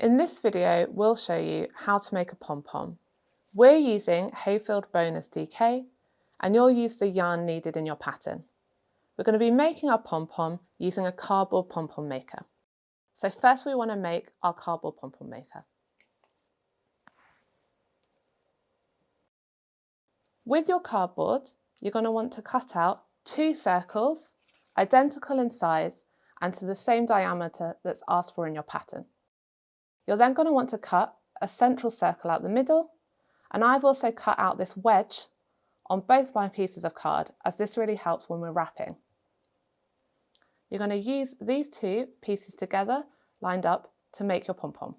In this video, we'll show you how to make a pom-pom. We're using Hayfield Bonus DK, and you'll use the yarn needed in your pattern. We're going to be making our pom-pom using a cardboard pom-pom maker. So first we want to make our cardboard pom-pom maker. With your cardboard, you're going to want to cut out 2 circles, identical in size and to the same diameter that's asked for in your pattern. You're then going to want to cut a central circle out the middle, and I've also cut out this wedge on both my pieces of card, as this really helps when we're wrapping. You're going to use these 2 pieces together, lined up, to make your pom-pom.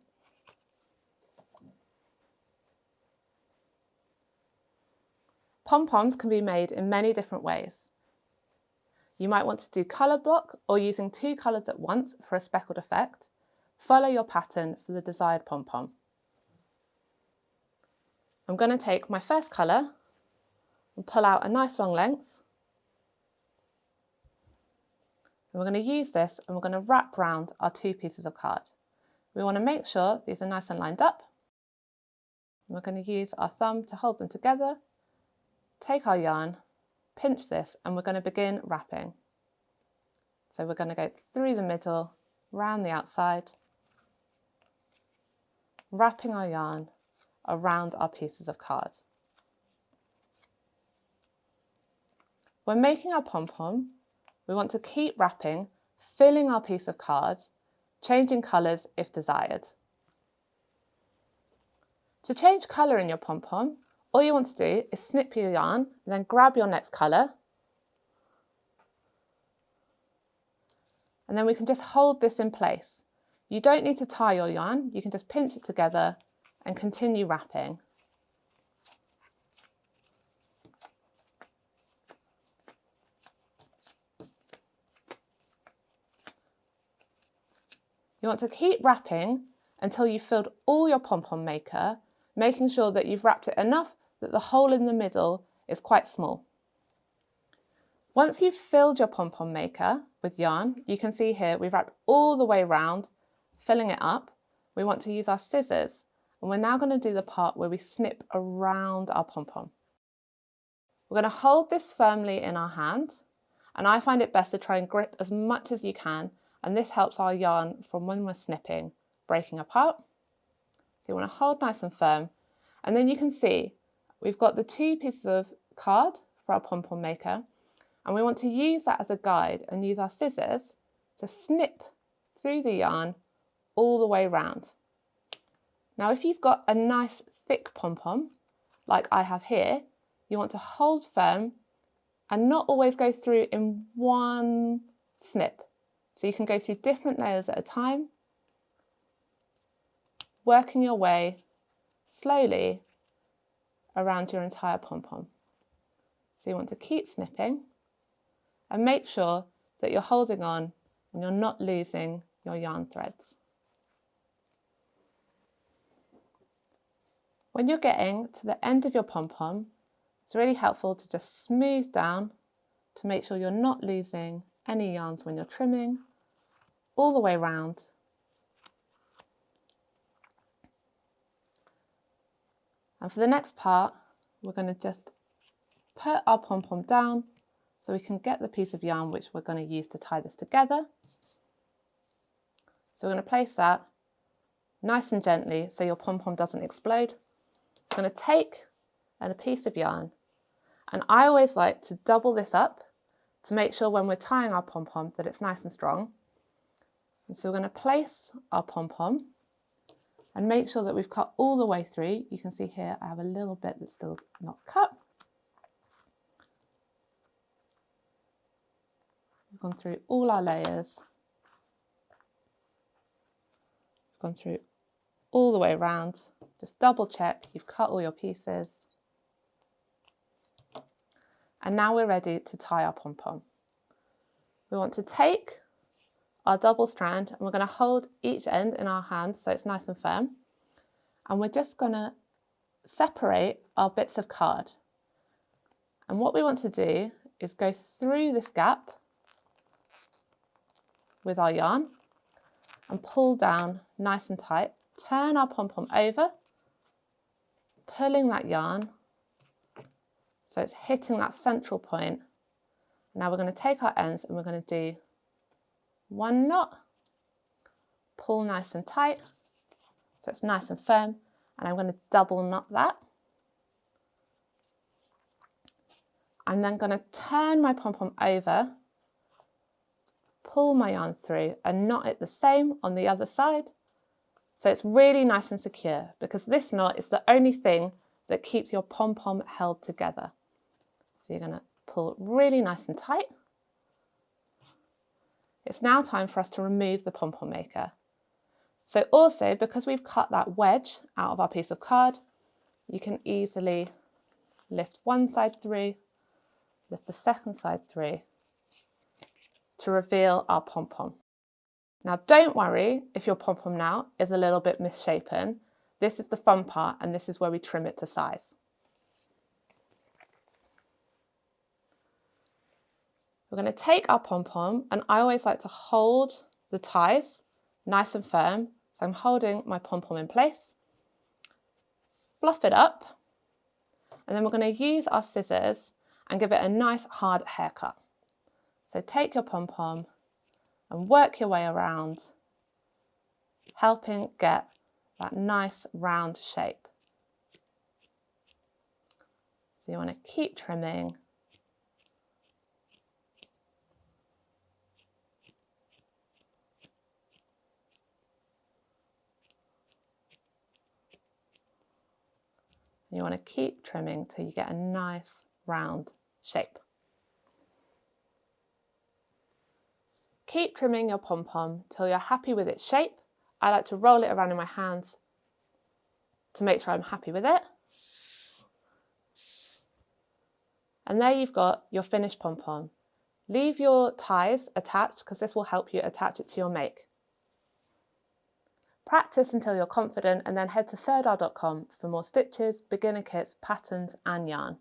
Pom-poms can be made in many different ways. You might want to do colour block or using 2 colours at once for a speckled effect. Follow your pattern for the desired pom-pom. I'm going to take my first colour and pull out a nice long length. And we're going to use this and we're going to wrap round our 2 pieces of card. We want to make sure these are nice and lined up. And we're going to use our thumb to hold them together. Take our yarn, pinch this, and we're going to begin wrapping. So we're going to go through the middle, round the outside, wrapping our yarn around our pieces of card. When making our pom-pom, we want to keep wrapping, filling our piece of card, changing colours if desired. To change colour in your pom-pom, all you want to do is snip your yarn and then grab your next colour. And then we can just hold this in place. You don't need to tie your yarn, you can just pinch it together and continue wrapping. You want to keep wrapping until you've filled all your pom-pom maker, making sure that you've wrapped it enough that the hole in the middle is quite small. Once you've filled your pom-pom maker with yarn, you can see here we've wrapped all the way around, filling it up. We want to use our scissors, and we're now going to do the part where we snip around our pom-pom. We're going to hold this firmly in our hand, and I find it best to try and grip as much as you can, and this helps our yarn from when we're snipping breaking apart. So you want to hold nice and firm, and then you can see we've got the 2 pieces of card for our pom-pom maker, and we want to use that as a guide and use our scissors to snip through the yarn all the way round. Now if you've got a nice thick pom-pom like I have here, you want to hold firm and not always go through in one snip. So you can go through different layers at a time, working your way slowly around your entire pom-pom. So you want to keep snipping and make sure that you're holding on and you're not losing your yarn threads. When you're getting to the end of your pom-pom, it's really helpful to just smooth down to make sure you're not losing any yarns when you're trimming, all the way round. And for the next part, we're going to just put our pom-pom down so we can get the piece of yarn which we're going to use to tie this together. So we're going to place that nice and gently so your pom-pom doesn't explode. I'm going to take a piece of yarn, and I always like to double this up to make sure when we're tying our pom-pom that it's nice and strong. And so we're going to place our pom-pom and make sure that we've cut all the way through. You can see here I have a little bit that's still not cut. We've gone through all our layers. We've gone through all the way around. Just double check you've cut all your pieces. And now we're ready to tie our pom-pom. We want to take our double strand and we're going to hold each end in our hands so it's nice and firm. And we're just going to separate our bits of card. And what we want to do is go through this gap with our yarn and pull down nice and tight turn our pom-pom over, pulling that yarn so it's hitting that central point. Now we're going to take our ends and we're going to do one knot, pull nice and tight so it's nice and firm, and I'm going to double knot that. I'm then going to turn my pom-pom over, pull my yarn through and knot it the same on the other side. So it's really nice and secure, because this knot is the only thing that keeps your pom-pom held together. So you're going to pull really nice and tight. It's now time for us to remove the Pom Pom Maker. So also, because we've cut that wedge out of our piece of card, you can easily lift one side through, lift the second side through to reveal our pom-pom. Now don't worry if your pom-pom now is a little bit misshapen. This is the fun part, and this is where we trim it to size. We're going to take our pom-pom, and I always like to hold the ties nice and firm. So I'm holding my pom-pom in place, fluff it up, and then we're going to use our scissors and give it a nice hard haircut. So take your pom-pom and work your way around, helping get that nice round shape. So you want to keep trimming. You want to keep trimming till you get a nice round shape. Keep trimming your pom-pom till you're happy with its shape. I like to roll it around in my hands to make sure I'm happy with it. And there you've got your finished pom-pom. Leave your ties attached because this will help you attach it to your make. Practice until you're confident, and then head to sirdar.com for more stitches, beginner kits, patterns and yarn.